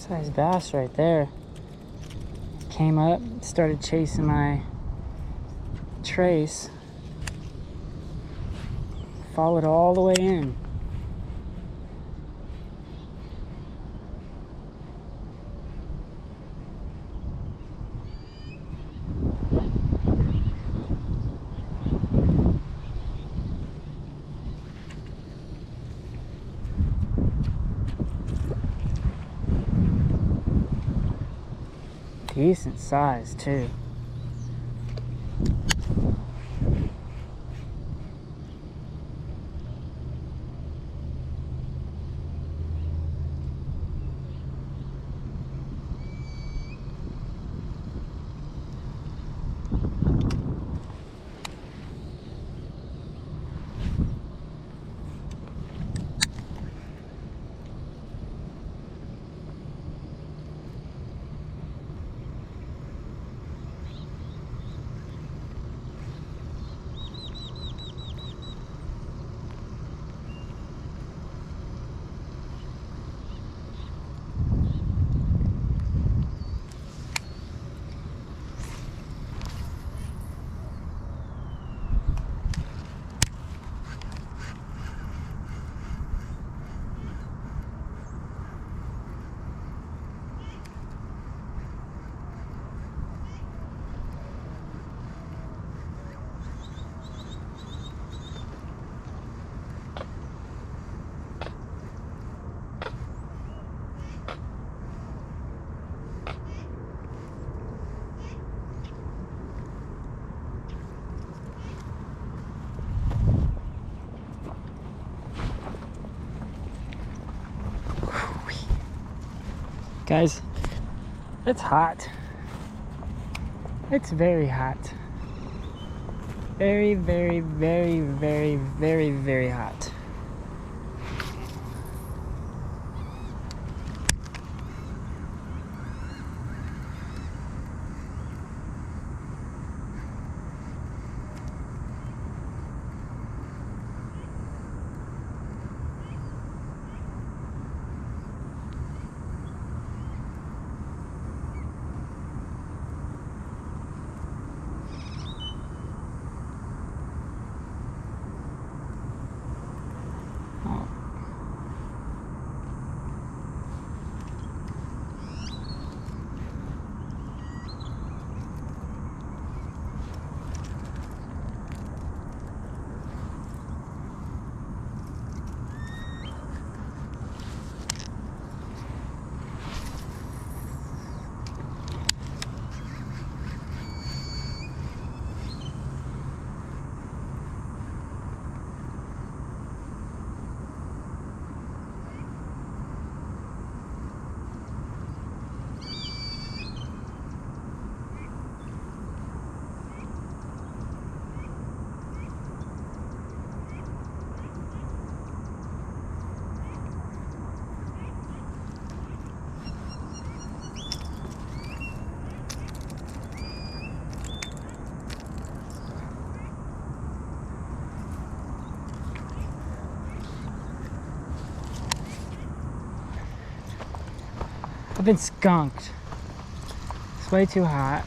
Size bass right there. Came up, started chasing my trace, followed all the way in. Decent size too. Guys, it's hot. It's very hot. Very, very, very, very, very, very hot. I've been skunked. It's way too hot.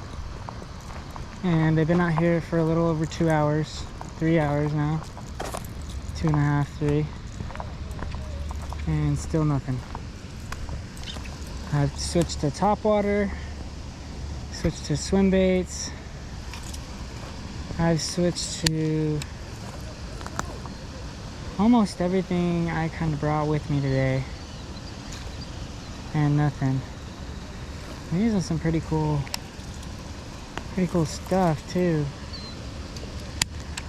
And they've been out here for a little over 2 hours, 3 hours now. 2.5, 3. And still nothing. I've switched to Topwater, switched to swimbaits. I've switched to almost everything I kind of brought with me today. And nothing. I'm using some pretty cool stuff too.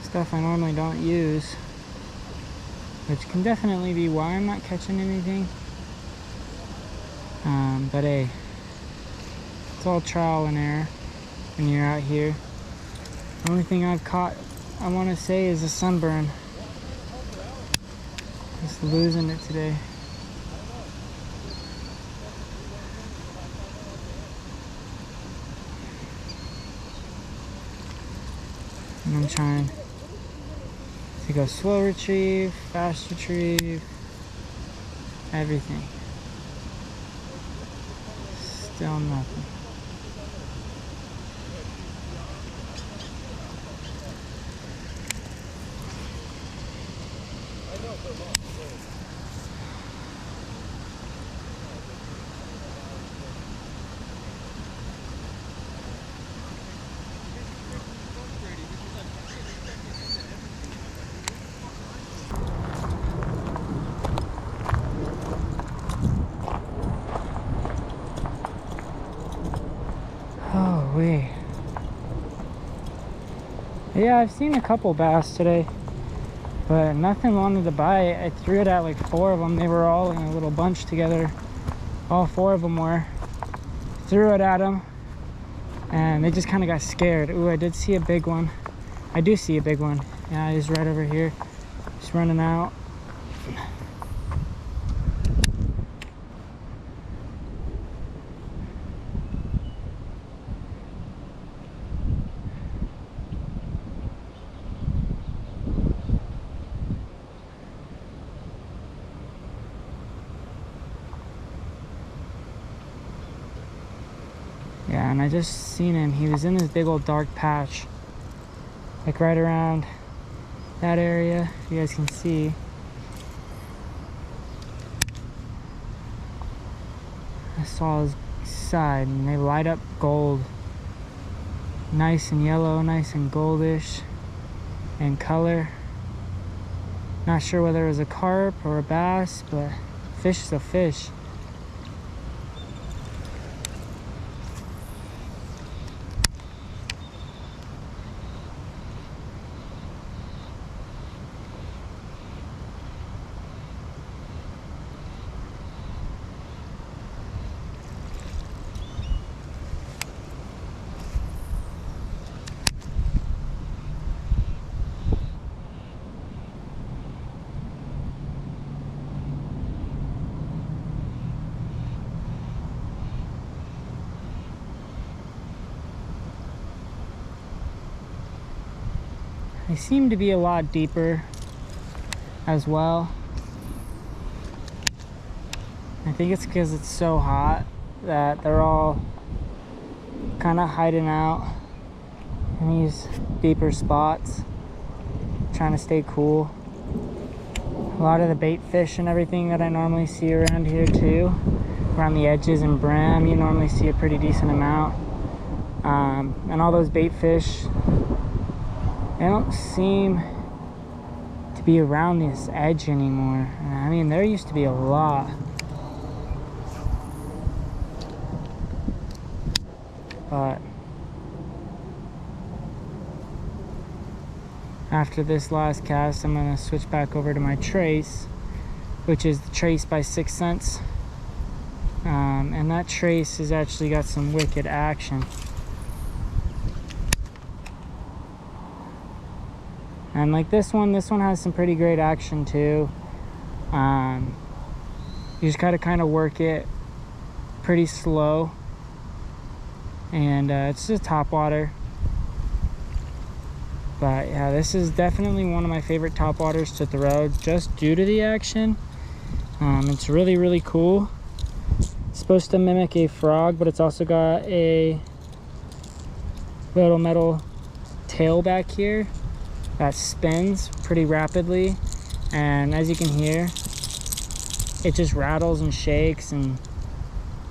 Stuff I normally don't use. Which can definitely be why I'm not catching anything. But hey, it's all trial and error when you're out here. The only thing I've caught, I want to say, is a sunburn. Just losing it today. And I'm trying to go slow retrieve, fast retrieve, everything. Still nothing. Oh, wait. Yeah, I've seen a couple bass today, but nothing wanted to bite. I threw it at like 4 of them. They were all in a little bunch together. All 4 of them were. Threw it at them, and they just kind of got scared. Ooh, I did see a big one. I do see a big one. Yeah, he's right over here. Just running out. Yeah, and I just seen him. He was in this big old dark patch, like right around that area, if you guys can see. I saw his side, and they light up gold. Nice and yellow, nice and goldish in color. Not sure whether it was a carp or a bass, but fish is a fish. They seem to be a lot deeper as well. I think it's because it's so hot that they're all kind of hiding out in these deeper spots, trying to stay cool. A lot of the bait fish and everything that I normally see around here too, around the edges and brim, you normally see a pretty decent amount. And all those bait fish, they don't seem to be around this edge anymore. I mean, there used to be a lot. But after this last cast, I'm going to switch back over to my trace, which is the Trace by 6 Cents. And that trace has actually got some wicked action. And like this one has some pretty great action too. You just gotta kind of work it pretty slow. And it's just Topwater. But yeah, this is definitely one of my favorite Topwaters to throw just due to the action. It's really, really cool. It's supposed supposed to mimic a frog, but it's also got a little metal tail back here that spins pretty rapidly, and as you can hear, it just rattles and shakes, and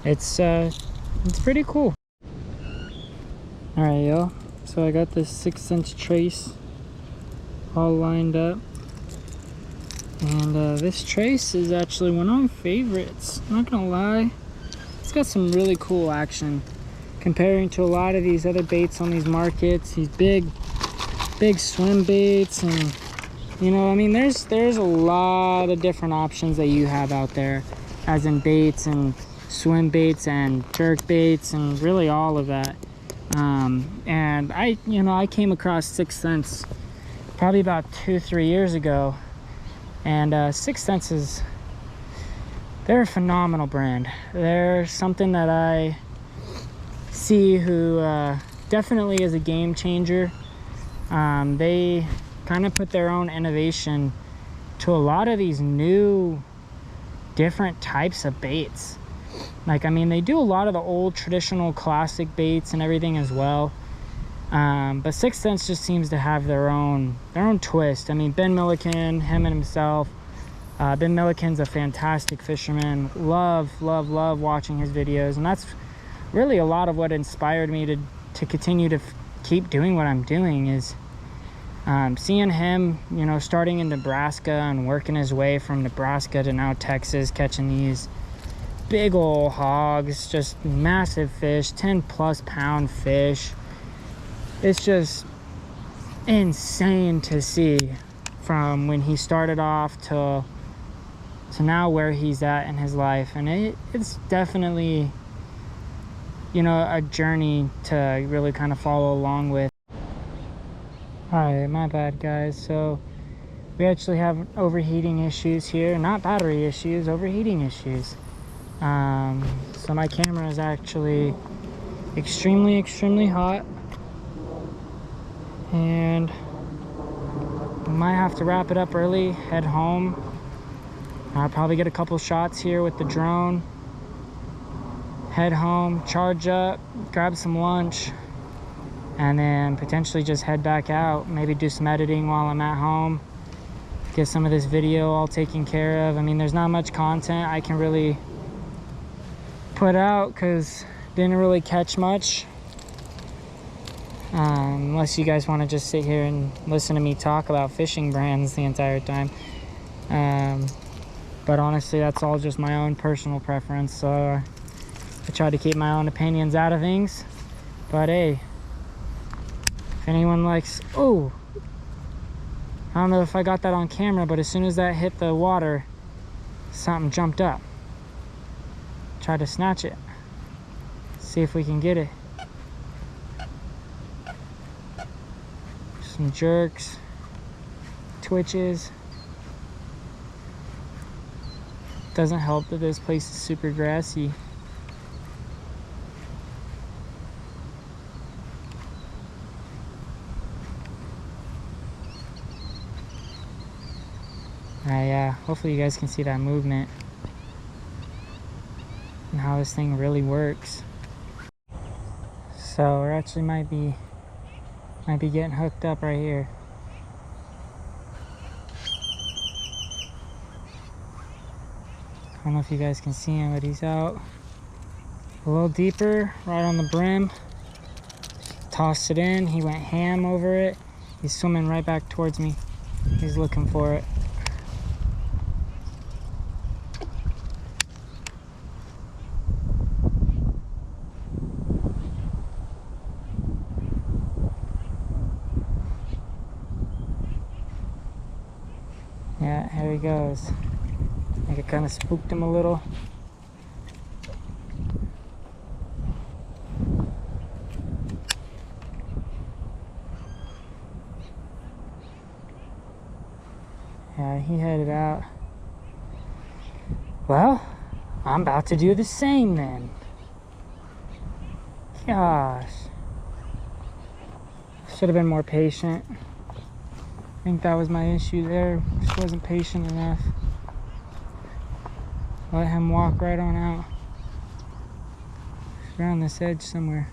it's pretty cool. All right, y'all, so I got this 6-inch trace all lined up, and this trace is actually one of my favorites. I'm not gonna lie, it's got some really cool action comparing to a lot of these other baits on these markets, these big swim baits. And you know, I mean, there's a lot of different options that you have out there, as in baits and swim baits and jerk baits and really all of that. And I came across 6th Sense probably about 2-3 years ago, and 6th Sense they're a phenomenal brand. They're something that I see who definitely is a game changer. They kind of put their own innovation to a lot of these new different types of baits. Like, I mean, they do a lot of the old traditional classic baits and everything as well, but 6th Sense just seems to have their own twist. I mean, Ben Milliken, him and himself, Ben Milliken's a fantastic fisherman. Love watching his videos, and that's really a lot of what inspired me to continue to keep doing what I'm doing, is seeing him, you know, starting in Nebraska and working his way from Nebraska to now Texas, catching these big old hogs, just massive fish, 10+ pound fish. It's just insane to see from when he started off to now where he's at in his life. And it's definitely, you know, a journey to really kind of follow along with. Alright, my bad guys. So we actually have overheating issues here. Not battery issues, overheating issues. So my camera is actually extremely hot, and I might have to wrap it up early, head home. I'll probably get a couple shots here with the drone, head home, charge up, grab some lunch, and then potentially just head back out, maybe do some editing while I'm at home, get some of this video all taken care of. I mean, there's not much content I can really put out because didn't really catch much, unless you guys want to just sit here and listen to me talk about fishing brands the entire time. But honestly, that's all just my own personal preference, so I try to keep my own opinions out of things. But hey, if anyone likes, oh, I don't know if I got that on camera, but as soon as that hit the water, something jumped up. Try to snatch it, see if we can get it. Some jerks, twitches. Doesn't help that this place is super grassy. Yeah, hopefully you guys can see that movement and how this thing really works. So we actually might be getting hooked up right here. I don't know if you guys can see him, but he's out a little deeper, right on the brim. Tossed it in, he went ham over it. He's swimming right back towards me. He's looking for it. Yeah, here he goes. I think it kind of spooked him a little. Yeah, he headed out. Well, I'm about to do the same then. Gosh. Should have been more patient. I think that was my issue there. Just wasn't patient enough. Let him walk right on out. around this edge somewhere.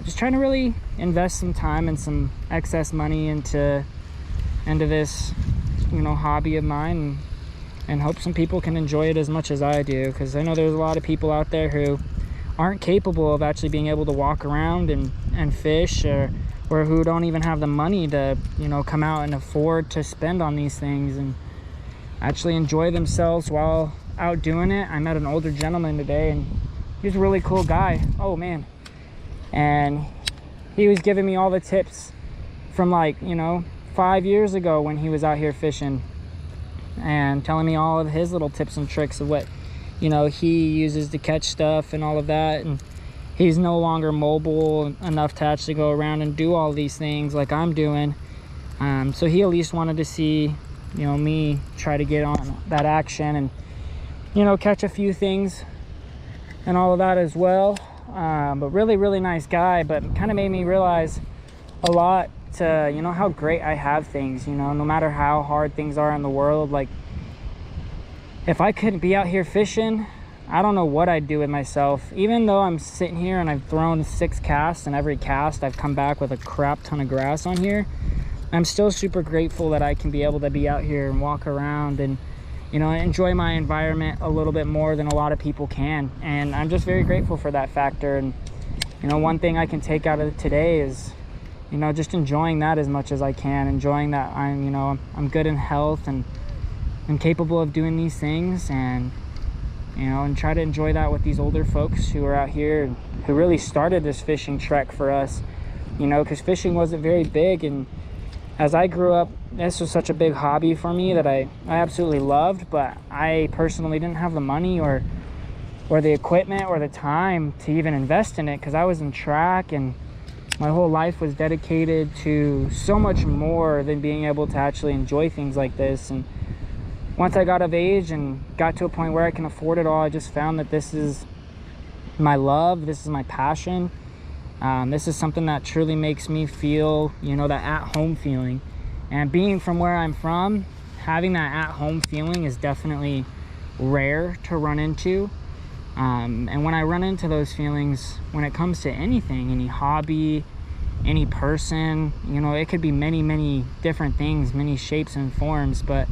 Just trying to really invest some time and some excess money into this, you know, hobby of mine, and hope some people can enjoy it as much as I do, because I know there's a lot of people out there who aren't capable of actually being able to walk around and fish, or who don't even have the money to, you know, come out and afford to spend on these things and actually enjoy themselves while out doing it. I met an older gentleman today, and he's a really cool guy. Oh man. And he was giving me all the tips from, like, you know, 5 years ago when he was out here fishing, and telling me all of his little tips and tricks of what, you know, he uses to catch stuff and all of that. And he's no longer mobile enough to actually go around and do all these things like I'm doing. So he at least wanted to see, you know, me try to get on that action and, you know, catch a few things and all of that as well. But really nice guy, but kind of made me realize a lot to, you know, how great I have things, you know, no matter how hard things are in the world. Like, if I couldn't be out here fishing, I don't know what I'd do with myself. Even though I'm sitting here and I've thrown 6 casts, and every cast I've come back with a crap ton of grass on here, I'm still super grateful that I can be able to be out here and walk around and, you know, enjoy my environment a little bit more than a lot of people can. And I'm just very grateful for that factor. And, you know, one thing I can take out of today is, you know, just enjoying that as much as I can, enjoying that I'm, you know, I'm good in health and I'm capable of doing these things, and, you know, and try to enjoy that with these older folks who are out here and who really started this fishing trek for us, you know, because fishing wasn't very big. And as I grew up, this was such a big hobby for me that I absolutely loved, but I personally didn't have the money or the equipment or the time to even invest in it, because I was in track and my whole life was dedicated to so much more than being able to actually enjoy things like this. And once I got of age and got to a point where I can afford it all, I just found that this is my love, this is my passion. This is something that truly makes me feel, you know, that at-home feeling. And being from where I'm from, having that at-home feeling is definitely rare to run into. And when I run into those feelings, when it comes to anything, any hobby, any person, you know, it could be many different things, many shapes and forms. But,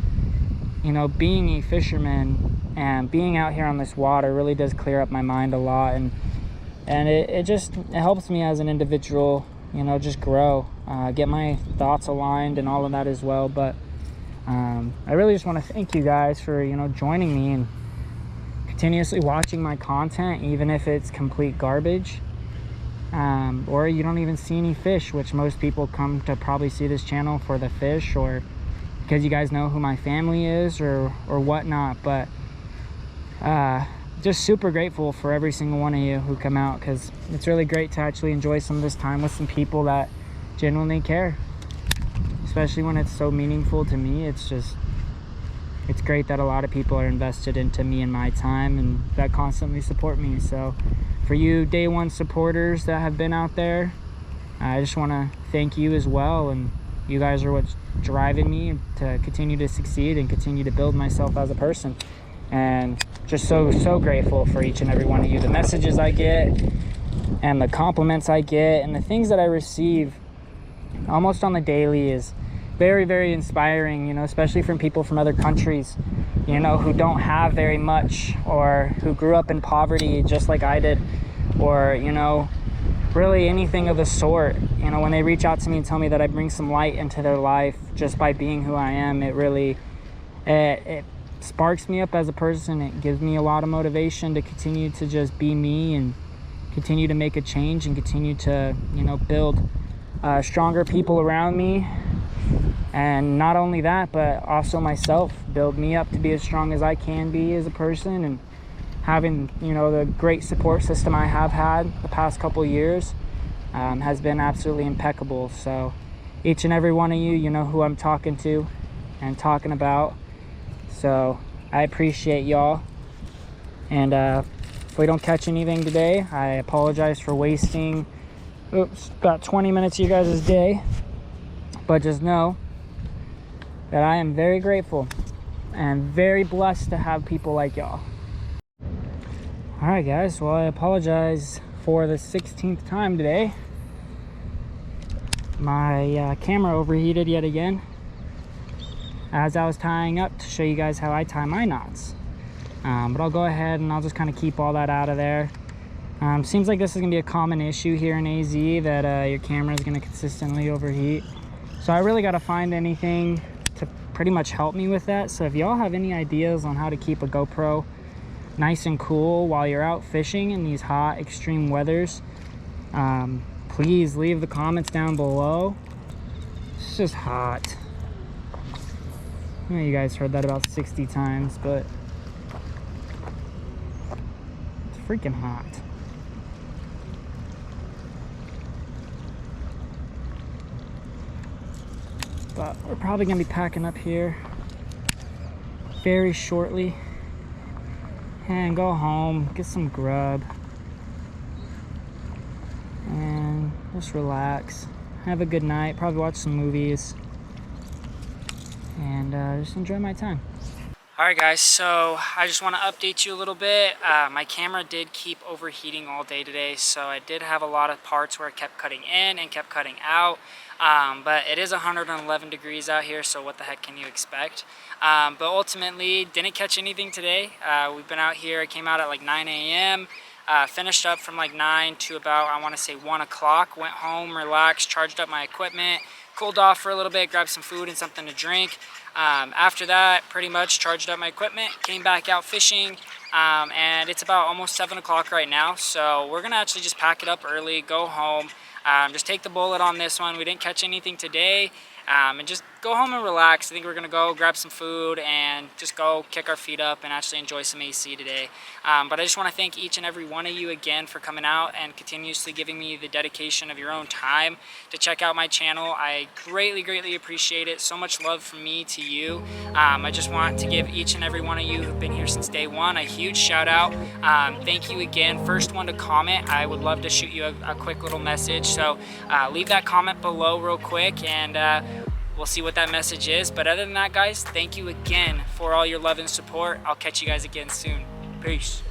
you know, being a fisherman and being out here on this water really does clear up my mind a lot. And it helps me as an individual, you know, just grow, get my thoughts aligned and all of that as well. But I really just want to thank you guys for, you know, joining me and continuously watching my content, even if it's complete garbage, or you don't even see any fish, which most people come to probably see this channel for the fish, or because you guys know who my family is or whatnot. But just super grateful for every single one of you who come out, because it's really great to actually enjoy some of this time with some people that genuinely care, especially when it's so meaningful to me. It's great that a lot of people are invested into me and my time, and that constantly support me. So for you day one supporters that have been out there, I just want to thank you as well. And you guys are what's driving me to continue to succeed and continue to build myself as a person. And just so grateful for each and every one of you. The messages I get and the compliments I get and the things that I receive almost on the daily is very inspiring, you know, especially from people from other countries, you know, who don't have very much, or who grew up in poverty just like I did, or, you know, really anything of the sort. You know, when they reach out to me and tell me that I bring some light into their life just by being who I am, it really it sparks me up as a person. It gives me a lot of motivation to continue to just be me and continue to make a change and continue to, you know, build stronger people around me. And not only that, but also myself, build me up to be as strong as I can be as a person. And having, you know, the great support system I have had the past couple years has been absolutely impeccable. So each and every one of you, you know who I'm talking to and talking about. So I appreciate y'all. And if we don't catch anything today, I apologize for wasting about 20 minutes of you guys' day. But just know that I am very grateful and very blessed to have people like y'all. All right, guys, well, I apologize for the 16th time today. My camera overheated yet again as I was tying up to show you guys how I tie my knots. But I'll go ahead and I'll just kind of keep all that out of there. Seems like this is gonna be a common issue here in AZ, that your camera is gonna consistently overheat. So I really gotta find anything to pretty much help me with that. So if y'all have any ideas on how to keep a GoPro nice and cool while you're out fishing in these hot extreme weathers, please leave the comments down below. It's just hot. I know you guys heard that about 60 times, but it's freaking hot. But we're probably gonna be packing up here very shortly and go home, get some grub, and just relax, have a good night, probably watch some movies, and just enjoy my time. Alright guys, so I just want to update you a little bit. My camera did keep overheating all day today, so I did have a lot of parts where it kept cutting in and kept cutting out. But it is 111 degrees out here, so what the heck can you expect? But ultimately, didn't catch anything today. We've been out here, I came out at like 9 a.m., finished up from like 9 to about, I want to say 1 o'clock, went home, relaxed, charged up my equipment, cooled off for a little bit, grabbed some food and something to drink. After that, pretty much charged up my equipment, came back out fishing, and it's about almost 7 o'clock right now, so we're gonna actually just pack it up early, go home, just take the bullet on this one. We didn't catch anything today, and just go home and relax. I think we're gonna go grab some food and just go kick our feet up and actually enjoy some AC today. But I just want to thank each and every one of you again for coming out and continuously giving me the dedication of your own time to check out my channel. I greatly appreciate it. So much love from me to you. I just want to give each and every one of you who've been here since day one a huge shout out. Thank you again. First one to comment, I would love to shoot you a quick little message. So leave that comment below real quick, and we'll see what that message is. But other than that, guys, thank you again for all your love and support. I'll catch you guys again soon. Peace.